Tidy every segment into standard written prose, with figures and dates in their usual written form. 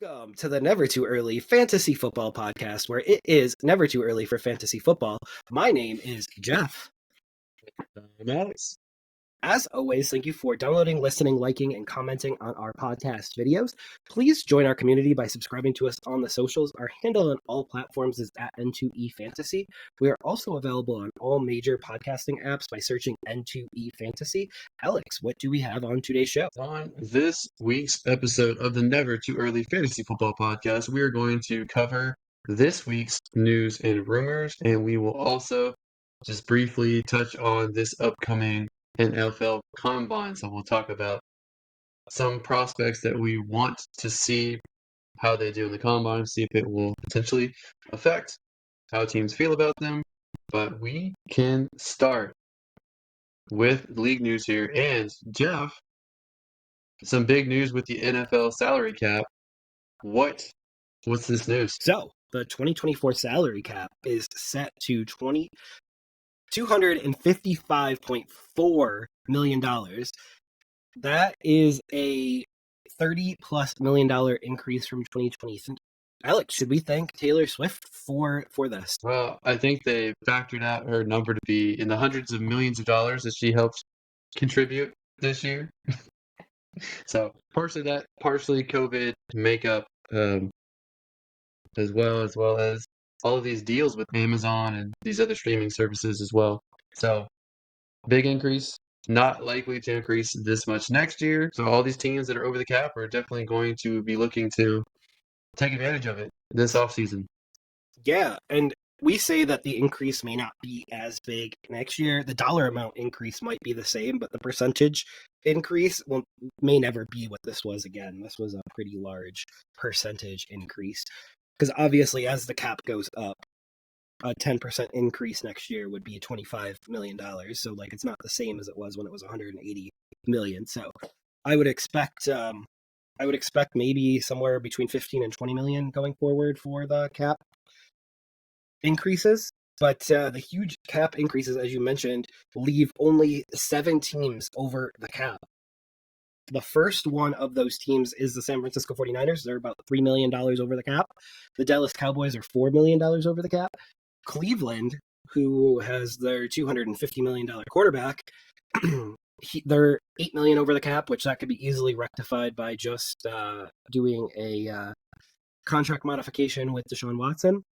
Welcome to the Never Too Early Fantasy Football Podcast, where it is never too early for fantasy football. My name is Jeff. I'm Alex. As always, thank you for downloading, listening, liking, and commenting on our podcast videos. Please join our community by subscribing to us on the socials. Our handle on all platforms is at N2E Fantasy. We are also available on all major podcasting apps by searching N2E Fantasy. Alex, what do we have on today's show? On this week's episode of the Never Too Early Fantasy Football Podcast, we are going to cover this week's news and rumors, and we will also just briefly touch on this upcoming NFL Combine. So we'll talk about some prospects that we want to see how they do in the Combine, see if it will potentially affect how teams feel about them. But we can start with league news here. And Jeff, some big news with the NFL salary cap. What's this news? So, the 2024 salary cap is set to $255.4 million. That is a $30+ million increase from 2020. Alex, should we thank Taylor Swift for this? Well, I think they factored out her number to be in the hundreds of millions of dollars that she helped contribute this year. So partially that, partially COVID makeup, as well as all of these deals with Amazon and these other streaming services as well. So big increase, not likely to increase this much next year. So all these teams that are over the cap are definitely going to be looking to take advantage of it this offseason. Yeah, and we say that the increase may not be as big next year. The dollar amount increase might be the same, but the percentage increase may never be what this was again. This was a pretty large percentage increase. Because obviously, as the cap goes up, a 10% increase next year would be $25 million. So, it's not the same as it was when it was 180 million. So, I would expect maybe somewhere between 15 and 20 million going forward for the cap increases. But the huge cap increases, as you mentioned, leave only 7 teams over the cap. The first one of those teams is the San Francisco 49ers. They're about $3 million over the cap. The Dallas Cowboys are $4 million over the cap. Cleveland, who has their $250 million quarterback, they're $8 million over the cap, which that could be easily rectified by just doing a contract modification with Deshaun Watson.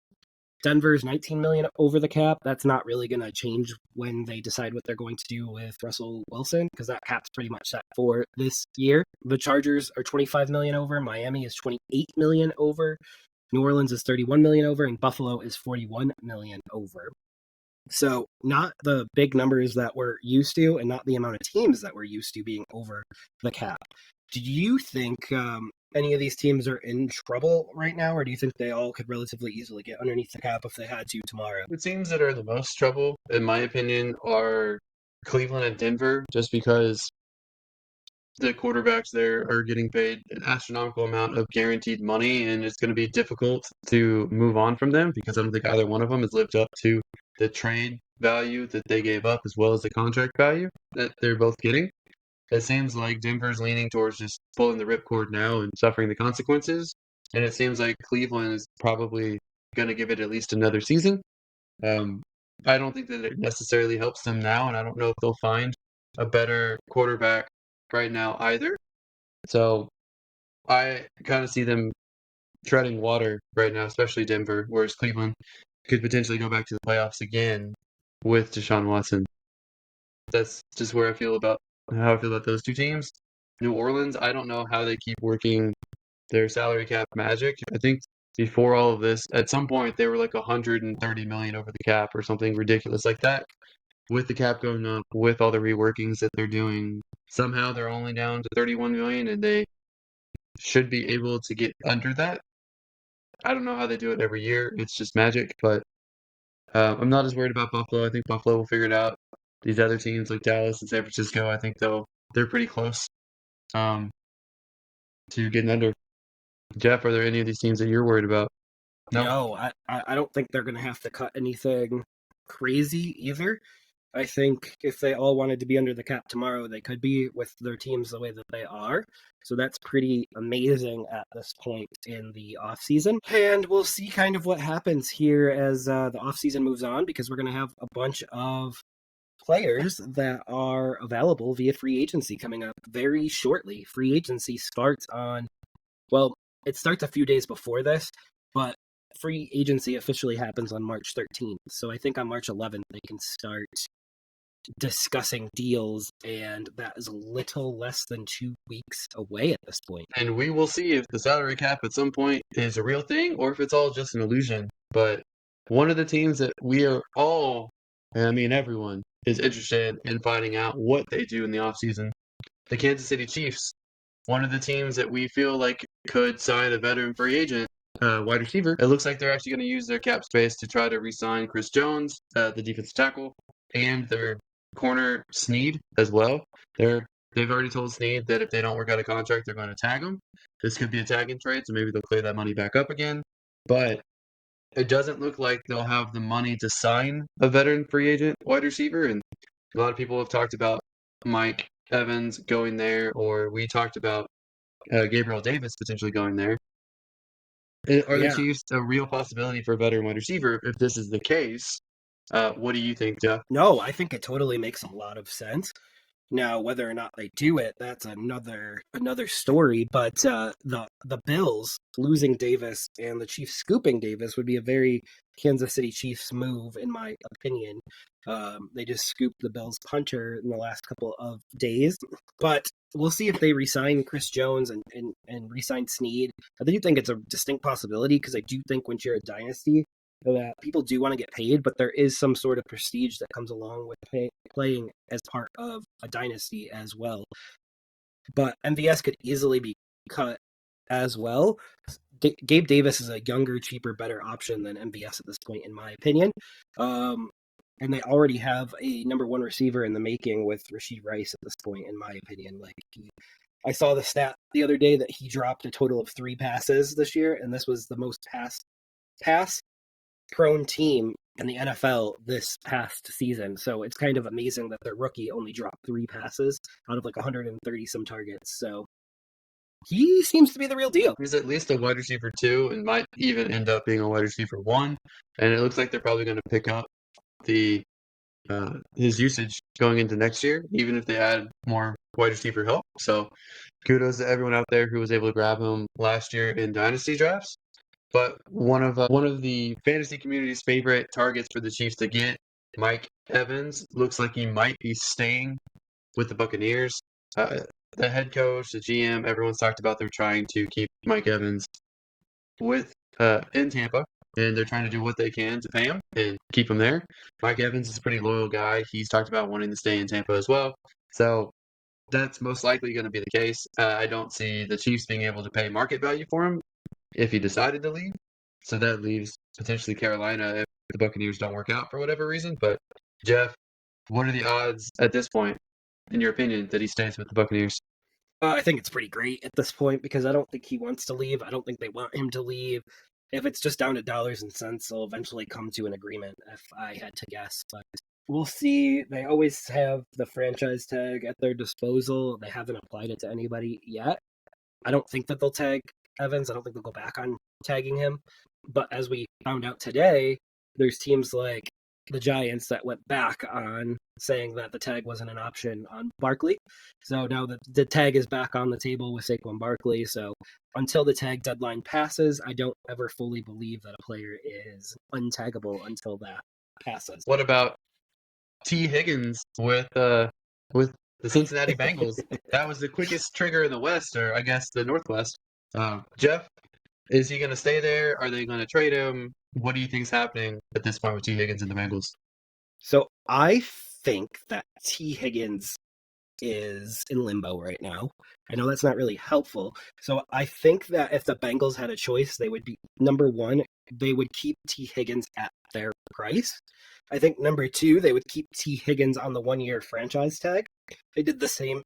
Denver's $19 million over the cap. That's not really going to change when they decide what they're going to do with Russell Wilson, because that cap's pretty much set for this year. The Chargers are $25 million over. Miami is $28 million over. New Orleans is $31 million over, and Buffalo is $41 million over. So not the big numbers that we're used to, and not the amount of teams that we're used to being over the cap. Do you think any of these teams are in trouble right now, or do you think they all could relatively easily get underneath the cap if they had to tomorrow? The teams that are the most trouble, in my opinion, are Cleveland and Denver, just because the quarterbacks there are getting paid an astronomical amount of guaranteed money, and it's going to be difficult to move on from them because I don't think either one of them has lived up to the trade value that they gave up as well as the contract value that they're both getting. It seems like Denver's leaning towards just pulling the ripcord now and suffering the consequences, and it seems like Cleveland is probably going to give it at least another season. I don't think that it necessarily helps them now, and I don't know if they'll find a better quarterback right now either. So I kind of see them treading water right now, especially Denver, whereas Cleveland could potentially go back to the playoffs again with Deshaun Watson. That's just where I feel about how I feel about those two teams. New Orleans, I don't know how they keep working their salary cap magic. I think before all of this, at some point they were like 130 million over the cap or something ridiculous like that. With the cap going up, with all the reworkings that they're doing, somehow they're only down to 31 million, and they should be able to get under that. I don't know how they do it every year. It's just magic, but I'm not as worried about Buffalo. I think Buffalo will figure it out. These other teams like Dallas and San Francisco, I think they're pretty close to getting under. Jeff, are there any of these teams that you're worried about? No, I don't think they're going to have to cut anything crazy either. I think if they all wanted to be under the cap tomorrow, they could be with their teams the way that they are. So that's pretty amazing at this point in the offseason. And we'll see kind of what happens here as the offseason moves on, because we're going to have a bunch of players that are available via free agency coming up very shortly. Free agency starts on, well, it starts a few days before this, but free agency officially happens on March 13th. So I think on March 11th, they can start discussing deals, and that is a little less than 2 weeks away at this point. And we will see if the salary cap at some point is a real thing or if it's all just an illusion. But one of the teams that we are all, and I mean everyone, is interested in finding out what they do in the offseason. The Kansas City Chiefs, one of the teams that we feel like could sign a veteran free agent wide receiver. It looks like they're actually going to use their cap space to try to re-sign Chris Jones, the defensive tackle, and their corner Snead as well. They've already told Snead that if they don't work out a contract, they're going to tag him. This could be a tagging trade, so maybe they'll clear that money back up again. But it doesn't look like they'll have the money to sign a veteran free agent wide receiver. And a lot of people have talked about Mike Evans going there, or we talked about Gabriel Davis potentially going there. Are the Chiefs a real possibility for a veteran wide receiver? If this is the case, what do you think, Jeff? No, I think it totally makes a lot of sense. Now, whether or not they do it, that's another story. But the Bills losing Davis and the Chiefs scooping Davis would be a very Kansas City Chiefs move, in my opinion. They just scooped the Bills punter in the last couple of days. But we'll see if they re-sign Chris Jones and re-sign Snead. I do think it's a distinct possibility, because I do think once you're a dynasty, that people do want to get paid, but there is some sort of prestige that comes along with playing as part of a dynasty as well. But MVS could easily be cut as well. Gabe Davis is a younger, cheaper, better option than MVS at this point, in my opinion. And they already have a number one receiver in the making with Rashee Rice at this point, in my opinion. I saw the stat the other day that he dropped a total of 3 passes this year, and this was the most pass-prone team in the NFL this past season. So it's kind of amazing that their rookie only dropped 3 passes out of 130 some targets. So he seems to be the real deal. He's at least a wide receiver 2 and might even end up being a wide receiver 1. And it looks like they're probably going to pick up his usage going into next year, even if they add more wide receiver help. So kudos to everyone out there who was able to grab him last year in dynasty drafts. But one of the fantasy community's favorite targets for the Chiefs to get, Mike Evans, looks like he might be staying with the Buccaneers. The head coach, the GM, everyone's talked about they're trying to keep Mike Evans in Tampa, and they're trying to do what they can to pay him and keep him there. Mike Evans is a pretty loyal guy. He's talked about wanting to stay in Tampa as well. So that's most likely going to be the case. I don't see the Chiefs being able to pay market value for him if he decided to leave. So that leaves potentially Carolina if the Buccaneers don't work out for whatever reason. But Jeff, what are the odds at this point, in your opinion, that he stays with the Buccaneers? I think it's pretty great at this point, because I don't think he wants to leave. I don't think they want him to leave. If it's just down to dollars and cents, they'll eventually come to an agreement, if I had to guess. But we'll see. They always have the franchise tag at their disposal. They haven't applied it to anybody yet. I don't think that they'll tag Evans. I don't think they'll go back on tagging him. But as we found out today, there's teams like the Giants that went back on saying that the tag wasn't an option on Barkley. So now the tag is back on the table with Saquon Barkley. So until the tag deadline passes, I don't ever fully believe that a player is untaggable until that passes. What about T. Higgins with the Cincinnati Bengals? That was the quickest trigger in the West, or I guess the Northwest. Jeff, is he going to stay there? Are they going to trade him? What do you think is happening at this point with T. Higgins and the Bengals? So I think that T. Higgins is in limbo right now. I know that's not really helpful. So I think that if the Bengals had a choice, they would be, number one, they would keep T. Higgins at their price. I think number two, they would keep T. Higgins on the 1-year franchise tag. They did the same.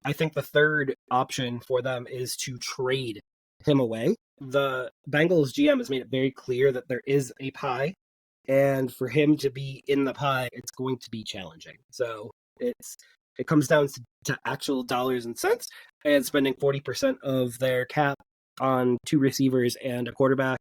I think the third option for them is to trade him away. The Bengals GM has made it very clear that there is a pie and for him to be in the pie, it's going to be challenging. So it comes down to actual dollars and cents, and spending 40% of their cap on 2 receivers and a quarterback.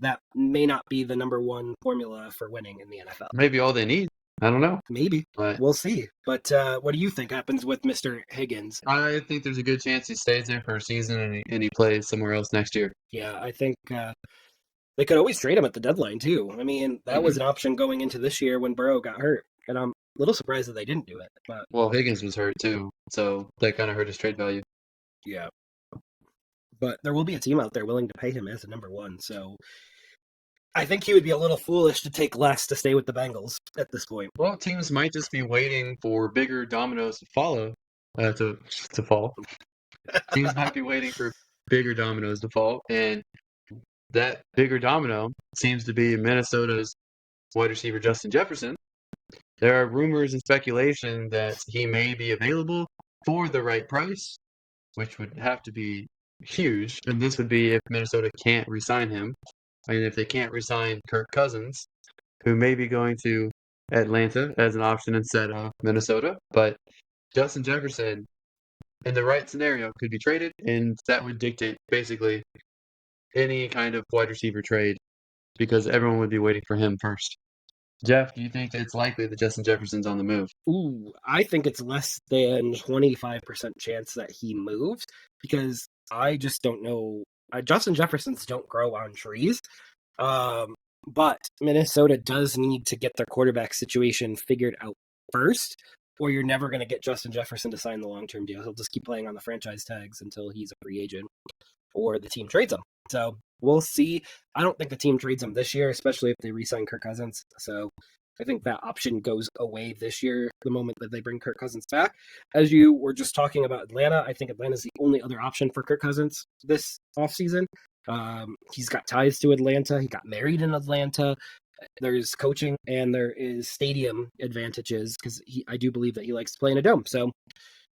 That may not be the number one formula for winning in the NFL. Maybe all they need. I don't know. Maybe. But we'll see. But what do you think happens with Mr. Higgins? I think there's a good chance he stays there for a season and he plays somewhere else next year. Yeah, I think they could always trade him at the deadline, too. I mean, that was an option going into this year when Burrow got hurt. And I'm a little surprised that they didn't do it. But Well, Higgins was hurt too, so that kind of hurt his trade value. yeah. But there will be a team out there willing to pay him as a number one. So I think he would be a little foolish to take less to stay with the Bengals at this point. Well, teams might just be waiting for bigger dominoes to follow, to fall. Teams might be waiting for bigger dominoes to fall, and that bigger domino seems to be Minnesota's wide receiver Justin Jefferson. There are rumors and speculation that he may be available for the right price, which would have to be huge. And this would be if Minnesota can't re-sign him. I mean, if they can't re-sign Kirk Cousins, who may be going to Atlanta as an option instead of Minnesota. But Justin Jefferson, in the right scenario, could be traded, and that would dictate basically any kind of wide receiver trade because everyone would be waiting for him first. Jeff, do you think it's likely that Justin Jefferson's on the move? Ooh, I think it's less than 25% chance that he moves because I just don't know. Justin Jeffersons don't grow on trees. But Minnesota does need to get their quarterback situation figured out first, or you're never going to get Justin Jefferson to sign the long-term deal. He'll just keep playing on the franchise tags until he's a free agent or the team trades him. So we'll see. I don't think the team trades him this year, especially if they re-sign Kirk Cousins. So I think that option goes away this year, the moment that they bring Kirk Cousins back. As you were just talking about Atlanta, I think Atlanta's the only other option for Kirk Cousins this offseason. He's got ties to Atlanta. He got married in Atlanta. There's coaching and there is stadium advantages because I do believe that he likes to play in a dome. So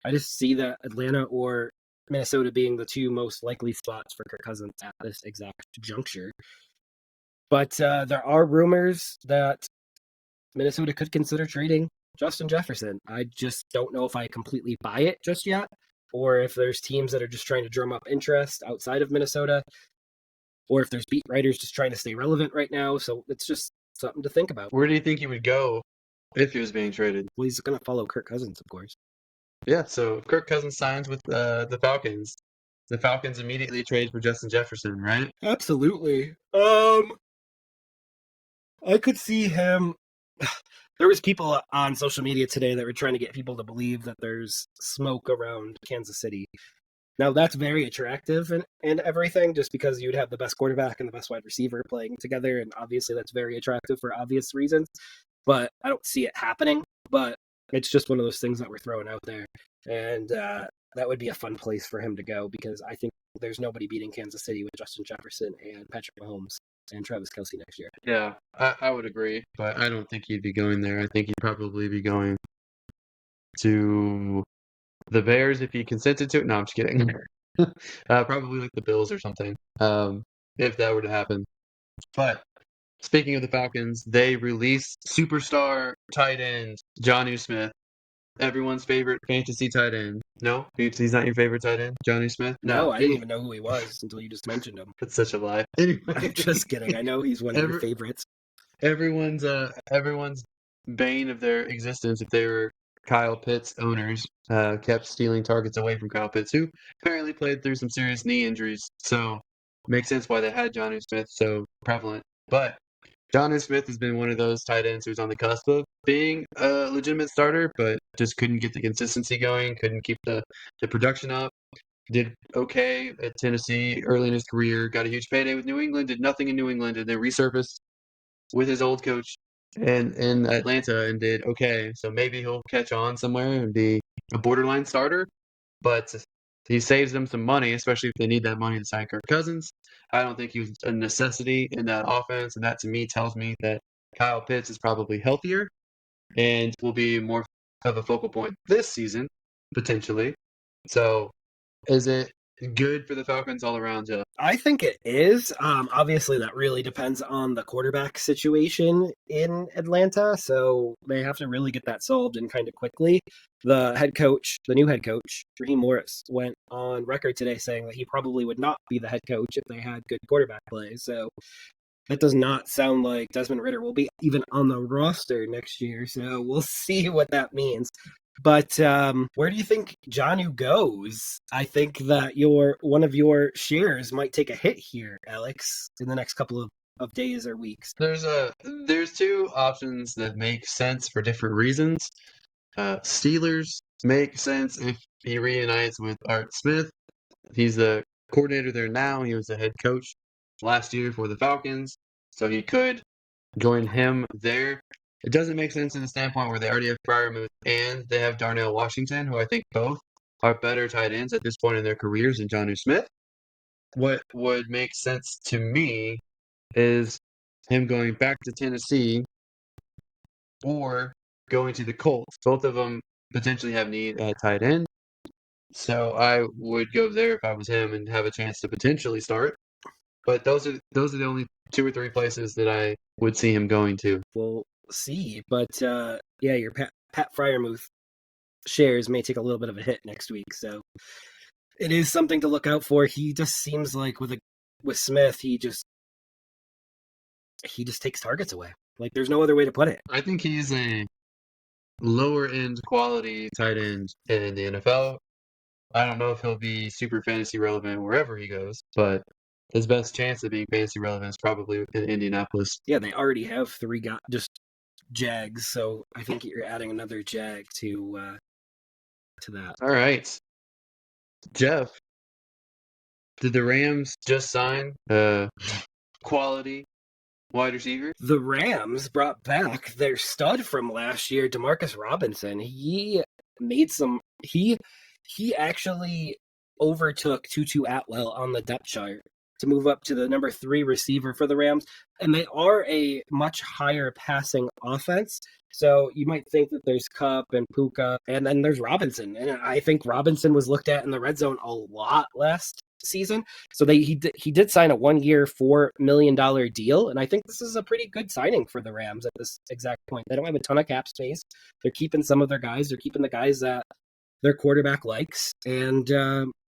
I just see that Atlanta or Minnesota being the two most likely spots for Kirk Cousins at this exact juncture. But there are rumors that Minnesota could consider trading Justin Jefferson. I just don't know if I completely buy it just yet, or if there's teams that are just trying to drum up interest outside of Minnesota, or if there's beat writers just trying to stay relevant right now. So it's just something to think about. Where do you think he would go if he was being traded? Well, he's going to follow Kirk Cousins, of course. Yeah, so if Kirk Cousins signs with the Falcons immediately trade for Justin Jefferson, right? Absolutely. I could see him. There was people on social media today that were trying to get people to believe that there's smoke around Kansas City. Now, that's very attractive and everything, just because you'd have the best quarterback and the best wide receiver playing together, and obviously that's very attractive for obvious reasons. But I don't see it happening, but it's just one of those things that we're throwing out there. And that would be a fun place for him to go, because I think there's nobody beating Kansas City with Justin Jefferson and Patrick Mahomes and Travis Kelce next year. Yeah, I would agree, but I don't think he'd be going there. I think he'd probably be going to the Bears if he consented to it. No, I'm just kidding. Probably like the Bills or something, if that were to happen. But speaking of the Falcons, they released superstar tight end Jonnu Smith, everyone's favorite fantasy tight end. No? He's not your favorite tight end, Jonnu Smith? No, I didn't even know who he was until you just mentioned him. That's such a lie. Anyway. I'm just kidding. I know he's one of your favorites. Everyone's bane of their existence, if they were Kyle Pitts owners, kept stealing targets away from Kyle Pitts, who apparently played through some serious knee injuries. So makes sense why they had Jonnu Smith so prevalent. But Jonnu Smith has been one of those tight ends who's on the cusp of being a legitimate starter, but just couldn't get the consistency going, couldn't keep the production up. Did okay at Tennessee early in his career, got a huge payday with New England, did nothing in New England, and then resurfaced with his old coach in Atlanta and did okay. So maybe he'll catch on somewhere and be a borderline starter, but he saves them some money, especially if they need that money to sign Kirk Cousins. I don't think he was a necessity in that offense, and that to me tells me that Kyle Pitts is probably healthier and will be more of a focal point this season, potentially. So is it good for the Falcons all around, Jeff? I think it is. Obviously, that really depends on the quarterback situation in Atlanta. So they have to really get that solved and kind of quickly. The head coach, the new head coach, Raheem Morris, went on record today saying that he probably would not be the head coach if they had good quarterback play. So that does not sound like Desmond Ritter will be even on the roster next year. So we'll see what that means. But where do you think Jonnu goes? I think that one of your shares might take a hit here, Alex, in the next couple of days or weeks. There's two options that make sense for different reasons. Steelers make sense if he reunites with Art Smith. He's the coordinator there now. He was the head coach last year for the Falcons, so he could join him there. It doesn't make sense in the standpoint where they already have Freiermuth and they have Darnell Washington, who I think both are better tight ends at this point in their careers than Jonnu Smith. What would make sense to me is him going back to Tennessee or going to the Colts. Both of them potentially have need at tight end. So I would go there if I was him and have a chance to potentially start. But those are the only 2 or 3 places that I would see him going to. We'll see. But yeah, your Pat Freiermuth shares may take a little bit of a hit next week. So it is something to look out for. He just seems like with Smith, he just takes targets away. Like there's no other way to put it. I think he's a lower end quality tight end in the NFL. I don't know if he'll be super fantasy relevant wherever he goes, but his best chance of being fantasy relevant is probably in Indianapolis. Yeah, they already have 3 just Jags, so I think you're adding another Jag to that. All right, Jeff, did the Rams just sign a quality wide receiver? The Rams brought back their stud from last year, Demarcus Robinson. He made some. He actually overtook Tutu Atwell on the depth chart to move up to the number 3 receiver for the Rams, and they are a much higher passing offense. So you might think that there's Kupp and Puka, and then there's Robinson, and I think Robinson was looked at in the red zone a lot last season. So he did sign a 1-year, $4 million deal, and I think this is a pretty good signing for the Rams at this exact point. They don't have a ton of cap space. They're keeping some of their guys. They're keeping the guys that their quarterback likes, and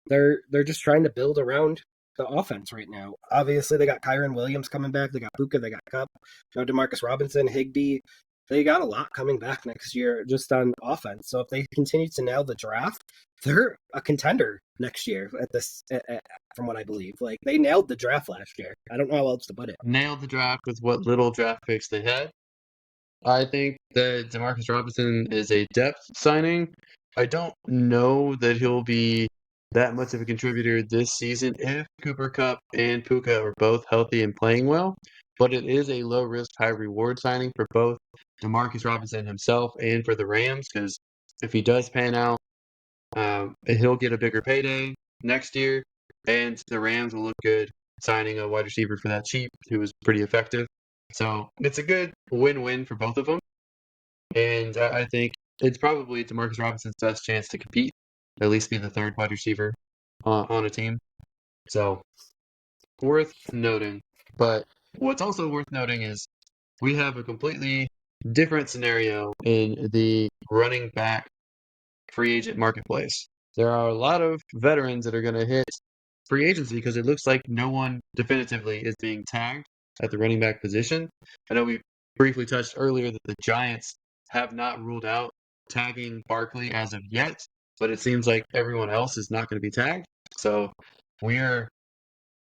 they're just trying to build around the offense right now. Obviously, they got Kyren Williams coming back. They got Puka. They got Kupp. Now Demarcus Robinson, Higbee. They got a lot coming back next year just on offense. So if they continue to nail the draft, they're a contender next year from what I believe. Like they nailed the draft last year. I don't know how else to put it. Nailed the draft with what little draft picks they had. I think that Demarcus Robinson is a depth signing. I don't know that he'll be that much of a contributor this season if Cooper Kupp and Puka are both healthy and playing well, but it is a low risk, high reward signing for both Demarcus Robinson himself and for the Rams, because if he does pan out, he'll get a bigger payday next year, and the Rams will look good signing a wide receiver for that cheap who was pretty effective. So it's a good win-win for both of them, and I think it's probably Demarcus Robinson's best chance to compete, at least be the 3rd wide receiver on a team. So worth noting. But what's also worth noting is we have a completely different scenario in the running back free agent marketplace. There are a lot of veterans that are going to hit free agency because it looks like no one definitively is being tagged at the running back position. I know we briefly touched earlier that the Giants have not ruled out tagging Barkley as of yet, but it seems like everyone else is not going to be tagged. So we're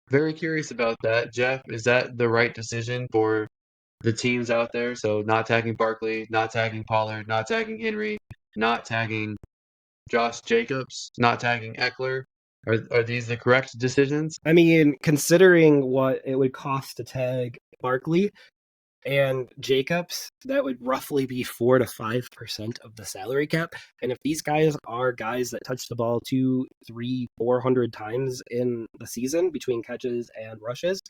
very curious about that. Jeff, is that the right decision for the teams out there? So not tagging Barkley, not tagging Pollard, not tagging Henry, not tagging Josh Jacobs, not tagging Eckler. Are these the correct decisions? I mean, considering what it would cost to tag Barkley and Jacobs, that would roughly be 4 to 5% of the salary cap. And if these guys are guys that touch the ball 200, 300, 400 times in the season between catches and rushes,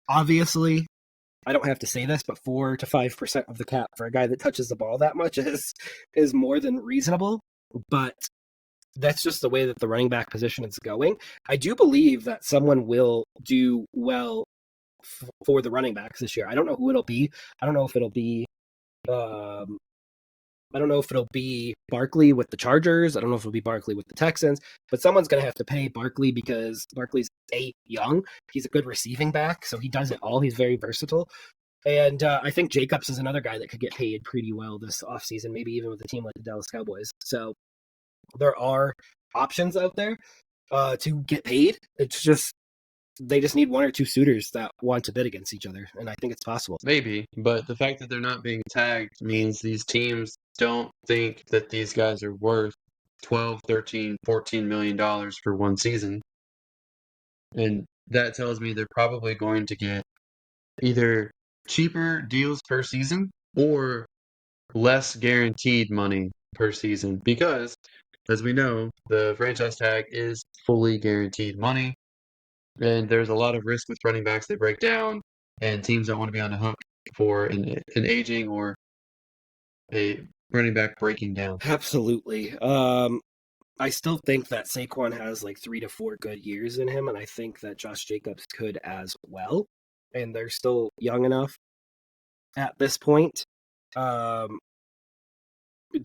obviously, I don't have to say this, but 4 to 5% of the cap for a guy that touches the ball that much is more than reasonable. But that's just the way that the running back position is going. I do believe that someone will do well for the running backs this year. I don't know who it'll be. I don't know if it'll be um, I don't know if it'll be Barkley with the Chargers. I don't know if it'll be Barkley with the Texans, but someone's going to have to pay Barkley because Barkley's young. He's a good receiving back, so he does it all. He's very versatile. And I think Jacobs is another guy that could get paid pretty well this offseason, maybe even with a team like the Dallas Cowboys. So there are options out there to get paid. It's just they just need one or two suitors that want to bid against each other, and I think it's possible. Maybe, but the fact that they're not being tagged means these teams don't think that these guys are worth 12, 13, 14 million dollars for one season. And that tells me they're probably going to get either cheaper deals per season or less guaranteed money per season because, as we know, the franchise tag is fully guaranteed money. And there's a lot of risk with running backs. They break down, and teams don't want to be on the hook for an aging or a running back breaking down. Absolutely. I still think that Saquon has like 3 to 4 good years in him, and I think that Josh Jacobs could as well. And they're still young enough at this point. Do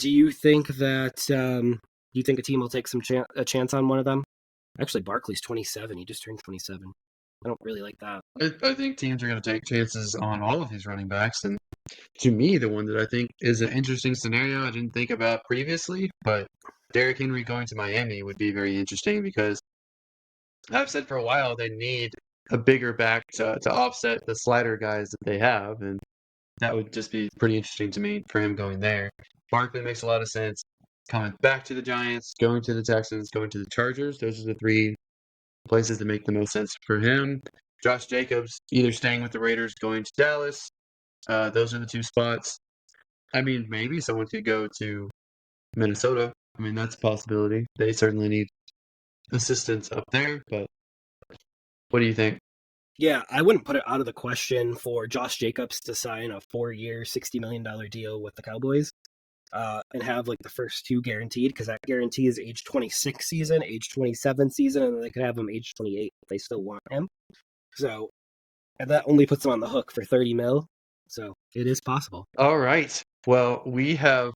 you think that do you think a team will take a chance on one of them? Actually, Barkley's 27. He just turned 27. I don't really like that. I think teams are going to take chances on all of these running backs. And to me, the one that I think is an interesting scenario I didn't think about previously, but Derrick Henry going to Miami would be very interesting because I've said for a while they need a bigger back to offset the slider guys that they have. And that would just be pretty interesting to me for him going there. Barkley makes a lot of sense. Coming back to the Giants, going to the Texans, going to the Chargers. Those are the three places that make the most sense for him. Josh Jacobs, either staying with the Raiders, going to Dallas. Those are the two spots. I mean, maybe someone could go to Minnesota. I mean, that's a possibility. They certainly need assistance up there, but what do you think? Yeah, I wouldn't put it out of the question for Josh Jacobs to sign a 4-year, $60 million deal with the Cowboys and have like the first two guaranteed because that guarantees age 26 season, age 27 season, and then they could have him age 28 if they still want him. So, and that only puts him on the hook for 30 mil. So it is possible. All right. Well, we have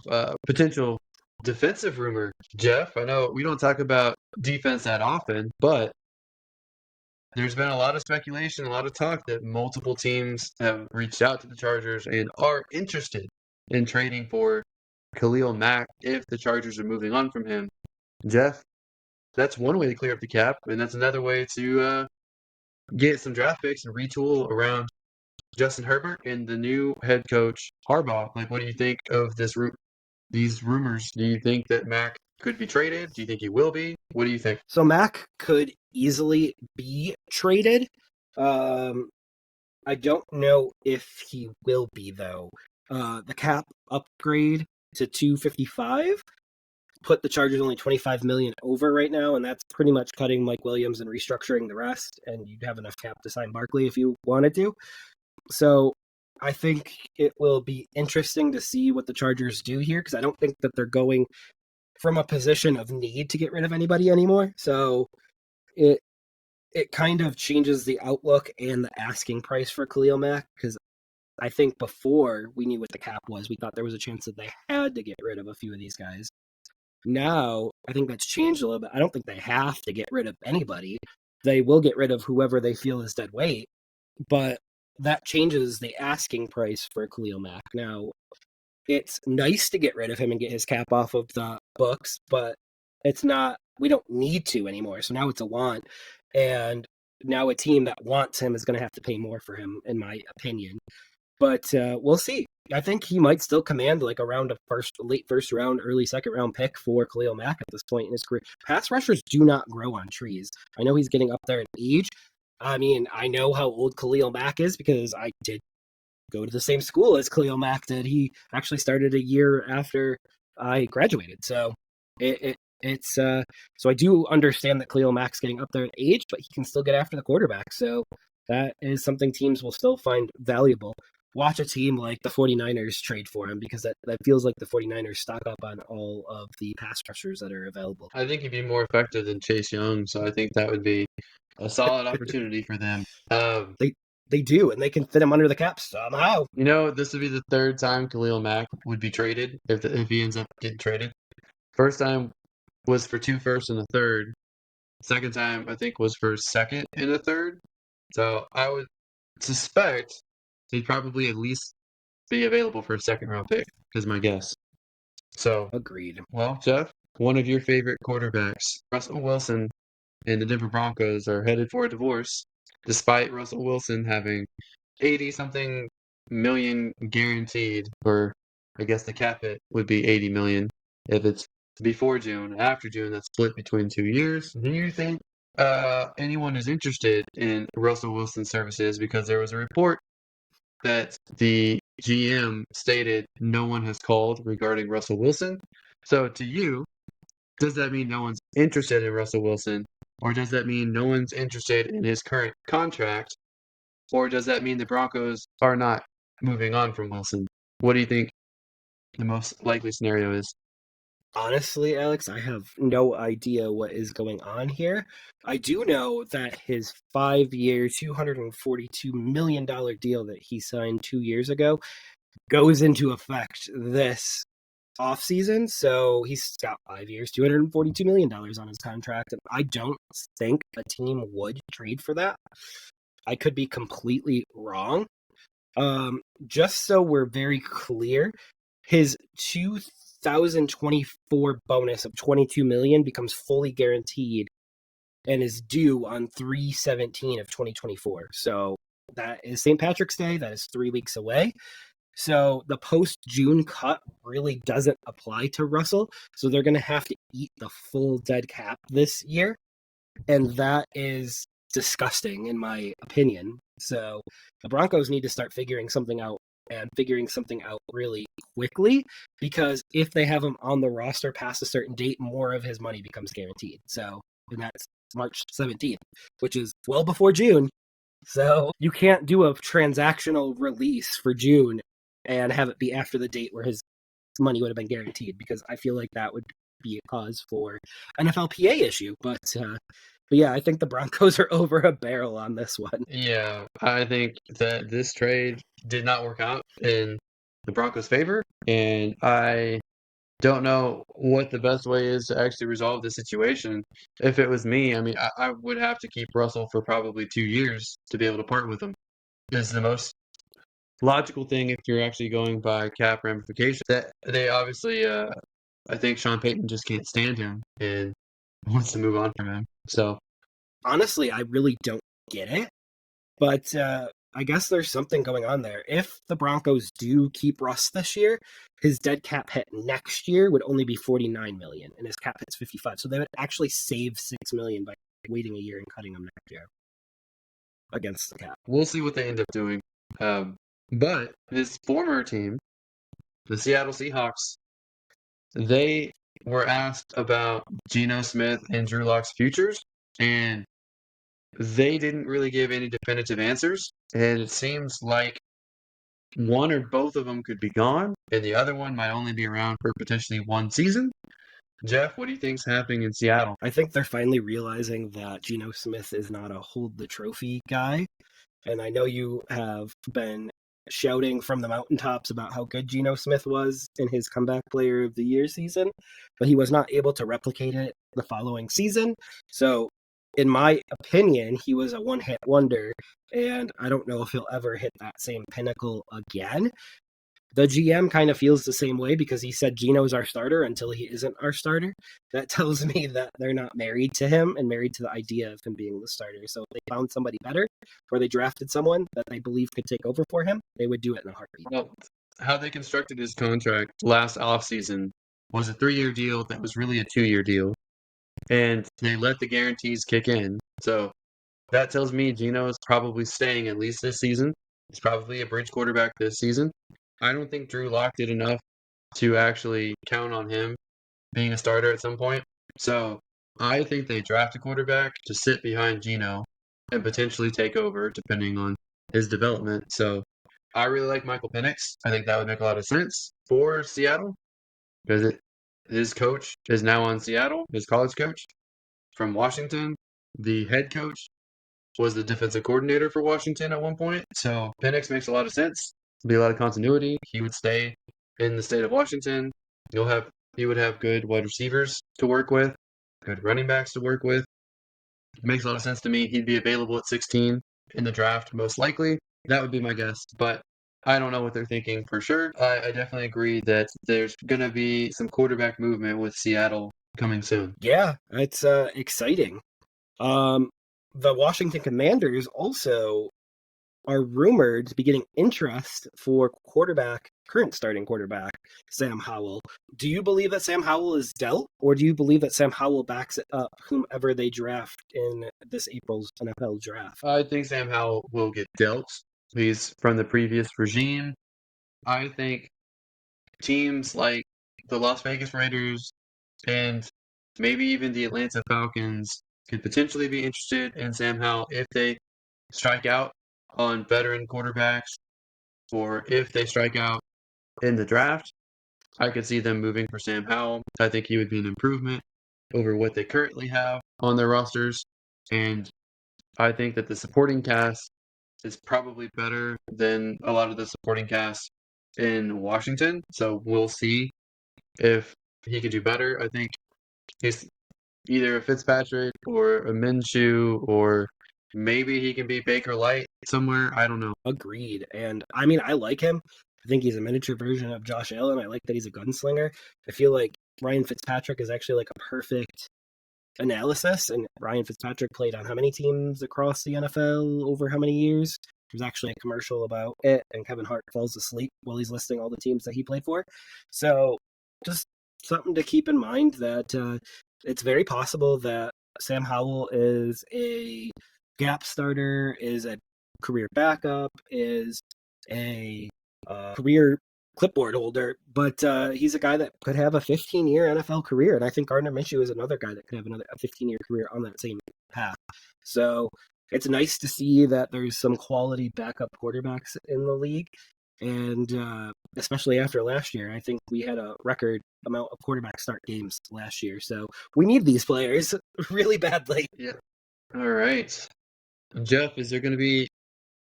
potential defensive rumor. Jeff, I know we don't talk about defense that often, but there's been a lot of speculation, a lot of talk that multiple teams have reached out to the Chargers and are interested in trading for Khalil Mack if the Chargers are moving on from him. Jeff, that's one way to clear up the cap, and that's another way to get some draft picks and retool around Justin Herbert and the new head coach Harbaugh. Like, what do you think of these rumors? Do you think that Mack could be traded? Do you think he will be? What do you think? So Mack could easily be traded. I don't know if he will be though. The cap upgrade to 255 put the Chargers only 25 million over right now, and that's pretty much cutting Mike Williams and restructuring the rest, and you'd have enough cap to sign Barkley if you wanted to. So I think it will be interesting to see what the Chargers do here because I don't think that they're going from a position of need to get rid of anybody anymore. So it kind of changes the outlook and the asking price for Khalil Mack because I think before we knew what the cap was, we thought there was a chance that they had to get rid of a few of these guys. Now, I think that's changed a little bit. I don't think they have to get rid of anybody. They will get rid of whoever they feel is dead weight, but that changes the asking price for Khalil Mack. Now, it's nice to get rid of him and get his cap off of the books, but it's not, we don't need to anymore. So now it's a want. And now a team that wants him is going to have to pay more for him, in my opinion. But we'll see. I think he might still command like around a late first round, early second round pick for Khalil Mack at this point in his career. Pass rushers do not grow on trees. I know he's getting up there in age. I mean, I know how old Khalil Mack is because I did go to the same school as Khalil Mack did. He actually started a year after I graduated. So so I do understand that Khalil Mack's getting up there in age, but he can still get after the quarterback. So that is something teams will still find valuable. watch a team like the 49ers trade for him, because that feels like the 49ers stock up on all of the pass rushers that are available. I think he'd be more effective than Chase Young, so I think that would be a solid opportunity for them. They do, and they can fit him under the cap somehow. This would be the third time Khalil Mack would be traded if he ends up getting traded. First time was for 2 firsts and a third. Second time, I think, was for second and a third. So I would suspect he'd probably at least be available for a second-round pick, is my guess. So, Agreed. well, Jeff, one of your favorite quarterbacks, Russell Wilson, and the Denver Broncos are headed for a divorce, despite Russell Wilson having 80-something million guaranteed, or I guess the cap hit would be 80 million if it's before June. After June, that's split between 2 years. Do you think anyone is interested in Russell Wilson's services? Because there was a report that the GM stated no one has called regarding Russell Wilson. So to you, does that mean no one's interested in Russell Wilson? Or does that mean no one's interested in his current contract? Or does that mean the Broncos are not moving on from Wilson? What do you think the most likely scenario is? Honestly, Alex, I have no idea what is going on here. I do know that his 5-year, $242 million deal that he signed 2 years ago goes into effect this offseason. So he's got 5 years, $242 million on his contract. And I don't think a team would trade for that. I could be completely wrong. Just so we're very clear, his 2024 bonus of $22 million becomes fully guaranteed and is due on 3/17 of 2024. So that is St. Patrick's Day. That is 3 weeks away. So the post-June cut really doesn't apply to Russell. So they're going to have to eat the full dead cap this year. And that is disgusting, in my opinion. So the Broncos need to start figuring something out, and figuring something out really quickly, because if they have him on the roster past a certain date, more of his money becomes guaranteed. So, and that's March 17th, which is well before June. So you can't do a transactional release for June and have it be after the date where his money would have been guaranteed, because I feel like that would be a cause for an NFLPA issue. But yeah, I think the Broncos are over a barrel on this one. Yeah, I think that this trade did not work out in the Broncos' favor, and I don't know what the best way is to actually resolve the situation. If it was me, I mean, I would have to keep Russell for probably 2 years to be able to part with him. Is the most logical thing if you're actually going by cap ramifications. That they obviously, I think Sean Payton just can't stand him and wants to move on from him. So honestly, I really don't get it. But I guess there's something going on there. If the Broncos do keep Russ this year, his dead cap hit next year would only be $49 million, and his cap hit's $55. So they would actually save $6 million by waiting a year and cutting him next year against the cap. We'll see what they end up doing. But his former team, the Seattle Seahawks, they were asked about Geno Smith and Drew Lock's futures, and they didn't really give any definitive answers. And it seems like one or both of them could be gone, and the other one might only be around for potentially one season. Jeff, what do you think's happening in Seattle? I think they're finally realizing that Geno Smith is not a hold the trophy guy. And I know you have been shouting from the mountaintops about how good Geno Smith was in his comeback player of the year season, but he was not able to replicate it the following season. So in my opinion, he was a one-hit wonder, and I don't know if he'll ever hit that same pinnacle again. The GM kind of feels the same way, because he said Geno's our starter until he isn't our starter. That tells me that they're not married to him and married to the idea of him being the starter. So if they found somebody better, or they drafted someone that they believe could take over for him, they would do it in a heartbeat. Well, how they constructed his contract last offseason was a 3-year deal that was really a 2-year deal. And they let the guarantees kick in. So that tells me Geno is probably staying at least this season. He's probably a bridge quarterback this season. I don't think Drew Lock did enough to actually count on him being a starter at some point. So I think they draft a quarterback to sit behind Geno and potentially take over depending on his development. So I really like Michael Penix. I think that would make a lot of sense for Seattle because his coach is now on Seattle, his college coach from Washington. The head coach was the defensive coordinator for Washington at one point. So Penix makes a lot of sense. Be a lot of continuity. He would stay in the state of Washington. He would have good wide receivers to work with, good running backs to work with. It makes a lot of sense to me. He'd be available at 16 in the draft, most likely. That would be my guess. But I don't know what they're thinking for sure. I definitely agree that there's going to be some quarterback movement with Seattle coming soon. Yeah, it's exciting. The Washington Commanders also are rumored to be getting interest for current starting quarterback, Sam Howell. Do you believe that Sam Howell is dealt, or do you believe that Sam Howell backs it up whomever they draft in this April's NFL draft? I think Sam Howell will get dealt. He's from the previous regime. I think teams like the Las Vegas Raiders and maybe even the Atlanta Falcons could potentially be interested in Sam Howell if they strike out on veteran quarterbacks or if they strike out in the draft. I could see them moving for Sam Howell. I think he would be an improvement over what they currently have on their rosters. And I think that the supporting cast is probably better than a lot of the supporting cast in Washington. So we'll see if he could do better. I think he's either a Fitzpatrick or a Minshew, or maybe he can be Baker Light somewhere. I don't know. Agreed. And I mean, I like him. I think he's a miniature version of Josh Allen. I like that he's a gunslinger. I feel like Ryan Fitzpatrick is actually like a perfect analysis. And Ryan Fitzpatrick played on how many teams across the NFL over how many years? There's actually a commercial about it, and Kevin Hart falls asleep while he's listing all the teams that he played for. So just something to keep in mind that it's very possible that Sam Howell is a gap starter, is a career backup, is a career clipboard holder, but he's a guy that could have a 15-year NFL career, and I think Gardner Minshew is another guy that could have a 15-year career on that same path. So it's nice to see that there's some quality backup quarterbacks in the league, and especially after last year, I think we had a record amount of quarterback start games last year, so we need these players really badly. Yeah. All right. Jeff, is there going to be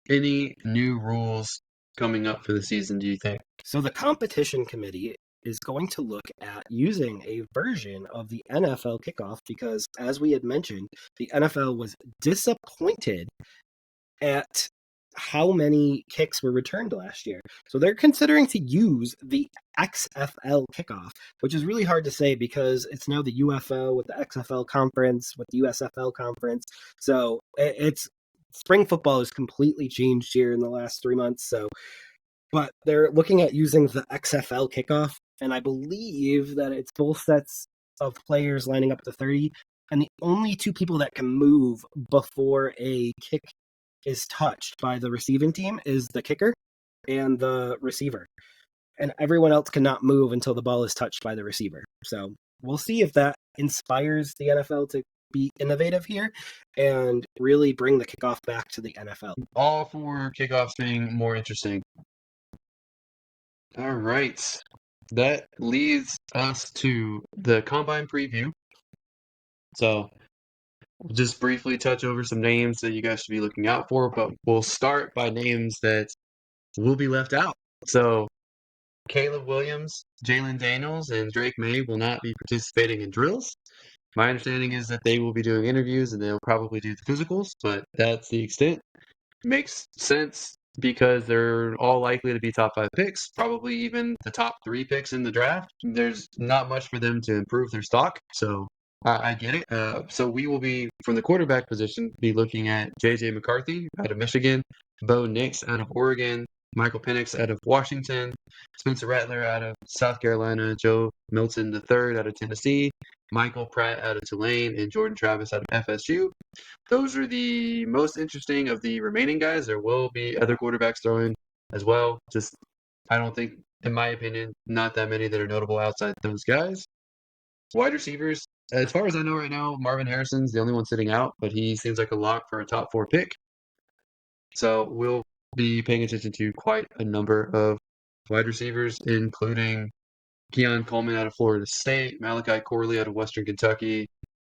any new rules coming up for the season, do you think? So the competition committee is going to look at using a version of the NFL kickoff because, as we had mentioned, the NFL was disappointed at how many kicks were returned last year. So they're considering to use the XFL kickoff, which is really hard to say because it's now the UFO with the XFL conference, with the USFL conference. So it's spring football has completely changed here in the last 3 months. But they're looking at using the XFL kickoff, and I believe that it's both sets of players lining up to 30, and the only two people that can move before a kick is touched by the receiving team is the kicker and the receiver. And everyone else cannot move until the ball is touched by the receiver. So we'll see if that inspires the NFL to be innovative here and really bring the kickoff back to the NFL. All for kickoffs being more interesting. All right. That leads us to the combine preview. So we'll just briefly touch over some names that you guys should be looking out for, but we'll start by names that will be left out. So Caleb Williams, Jalen Daniels, and Drake May will not be participating in drills. My understanding is that they will be doing interviews and they'll probably do the physicals, but that's the extent. Makes sense because they're all likely to be top 5 picks, probably even the top 3 picks in the draft. There's not much for them to improve their stock, so I get it. So we will be, from the quarterback position, be looking at J.J. McCarthy out of Michigan, Bo Nix out of Oregon, Michael Penix out of Washington, Spencer Rattler out of South Carolina, Joe Milton III out of Tennessee, Michael Pratt out of Tulane, and Jordan Travis out of FSU. Those are the most interesting of the remaining guys. There will be other quarterbacks throwing as well. Just, I don't think, in my opinion, not that many that are notable outside those guys. Wide receivers, as far as I know right now, Marvin Harrison's the only one sitting out, but he seems like a lock for a top 4 pick. So we'll be paying attention to quite a number of wide receivers, including Keon Coleman out of Florida State, Malachi Corley out of Western Kentucky,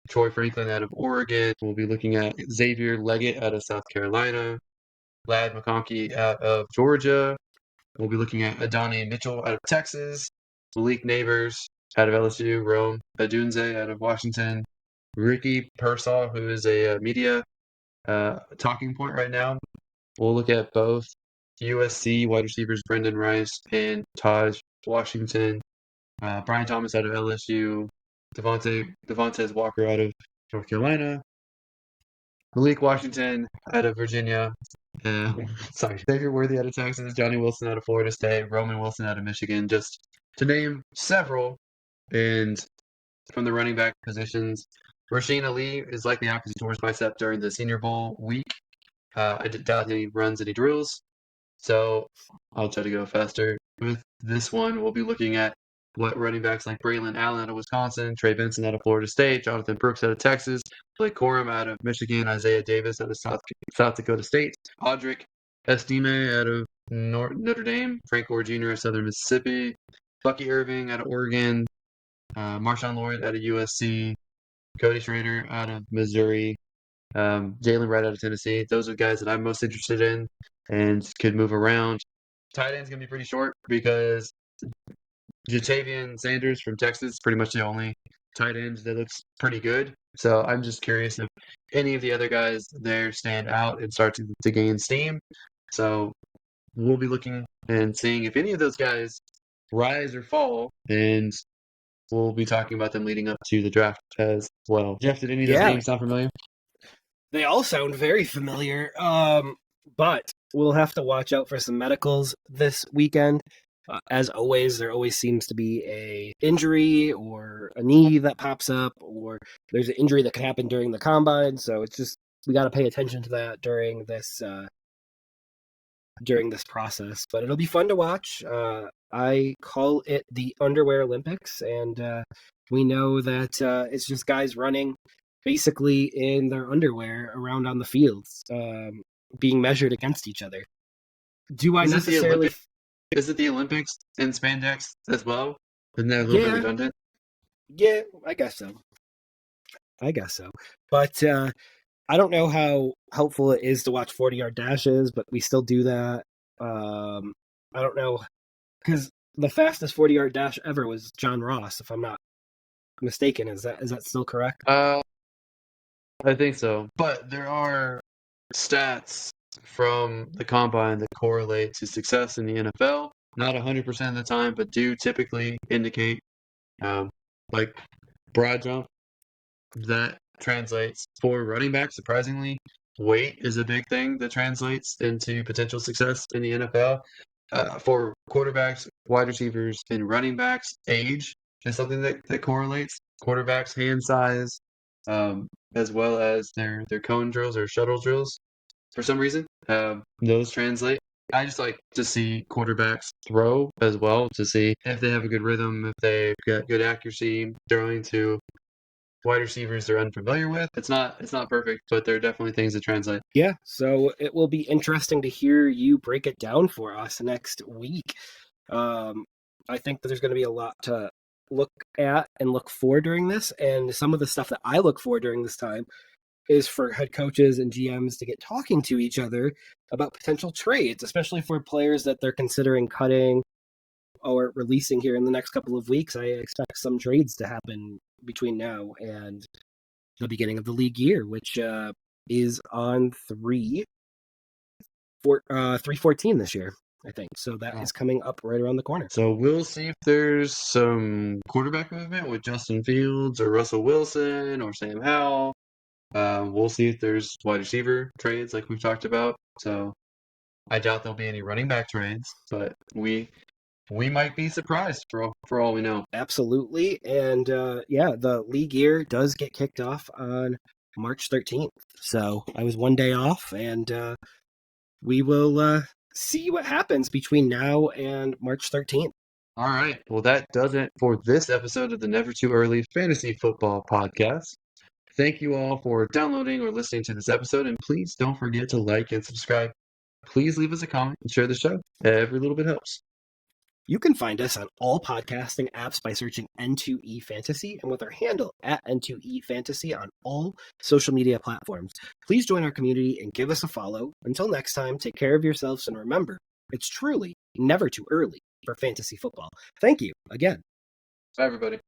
Troy Franklin out of Oregon. We'll be looking at Xavier Leggett out of South Carolina, Lad McConkey out of Georgia. We'll be looking at Adonai Mitchell out of Texas, Malik Neighbors out of LSU, Rome Adunze out of Washington, Ricky Pearsall, who is a media talking point right now. We'll look at both USC wide receivers Brendan Rice and Taj Washington, Brian Thomas out of LSU, Devontae Walker out of North Carolina, Malik Washington out of Virginia, Xavier Worthy out of Texas, Johnny Wilson out of Florida State, Roman Wilson out of Michigan, just to name several. And from the running back positions, Rasheen Ali is likely out because he tore his bicep during the Senior Bowl week. I doubt he runs any drills, so I'll try to go faster. With this one, we'll be looking at what running backs like Braylon Allen out of Wisconsin, Trey Benson out of Florida State, Jonathan Brooks out of Texas, Blake Corum out of Michigan, Isaiah Davis out of South Dakota State, Audric Estime out of Notre Dame, Frank Gore Jr. out of Southern Mississippi, Bucky Irving out of Oregon, Marshawn Lloyd out of USC, Cody Schrader out of Missouri, Jalen Wright out of Tennessee. Those are the guys that I'm most interested in and could move around. Tight end's going to be pretty short because Jatavian Sanders from Texas is pretty much the only tight end that looks pretty good. So I'm just curious if any of the other guys there stand out and start to gain steam. So we'll be looking and seeing if any of those guys rise or fall, and we'll be talking about them leading up to the draft as well. Jeff, did any of those names sound familiar? They all sound very familiar, but we'll have to watch out for some medicals this weekend. As always, there always seems to be a injury or a knee that pops up, or there's an injury that could happen during the combine. So it's just we got to pay attention to that during this process. But it'll be fun to watch. I call it the Underwear Olympics, and we know that it's just guys running basically in their underwear around on the fields, being measured against each other. Do I necessarily? Is it the Olympics in spandex as well? Isn't that a little bit redundant? Yeah, I guess so. But I don't know how helpful it is to watch 40-yard dashes, but we still do that. I don't know, because the fastest 40-yard dash ever was John Ross, if I'm not mistaken. Is that still correct? I think so. But there are stats from the combine that correlate to success in the NFL. Not 100% of the time, but do typically indicate, like broad jump. That translates for running back. Surprisingly, weight is a big thing that translates into potential success in the NFL. For quarterbacks, wide receivers, and running backs, age is something that correlates. Quarterbacks' hand size, as well as their cone drills or shuttle drills. For some reason, those translate. I just like to see quarterbacks throw as well to see if they have a good rhythm, if they've got good accuracy, throwing to wide receivers they're unfamiliar with. It's not perfect, but there are definitely things that translate. Yeah, so it will be interesting to hear you break it down for us next week. I think that there's going to be a lot to look at and look for during this, and some of the stuff that I look for during this time is for head coaches and GMs to get talking to each other about potential trades, especially for players that they're considering cutting or releasing here in the next couple of weeks. I expect some trades to happen between now and the beginning of the league year, which is on 3/14 this year, I think. So that is coming up right around the corner. So we'll see if there's some quarterback movement with Justin Fields or Russell Wilson or Sam Howell. We'll see if there's wide receiver trades like we've talked about. So I doubt there'll be any running back trades, but we might be surprised for all we know. Absolutely. And the league year does get kicked off on March 13th. So I was one day off, and we will see what happens between now and March 13th. All right. Well, that does it for this episode of the Never Too Early Fantasy Football Podcast. Thank you all for downloading or listening to this episode, and please don't forget to like and subscribe. please leave us a comment and share the show. Every little bit helps. You can find us on all podcasting apps by searching N2E Fantasy and with our handle at N2E Fantasy on all social media platforms. Please join our community and give us a follow. Until next time, take care of yourselves and remember, it's truly never too early for fantasy football. Thank you again. Bye, everybody.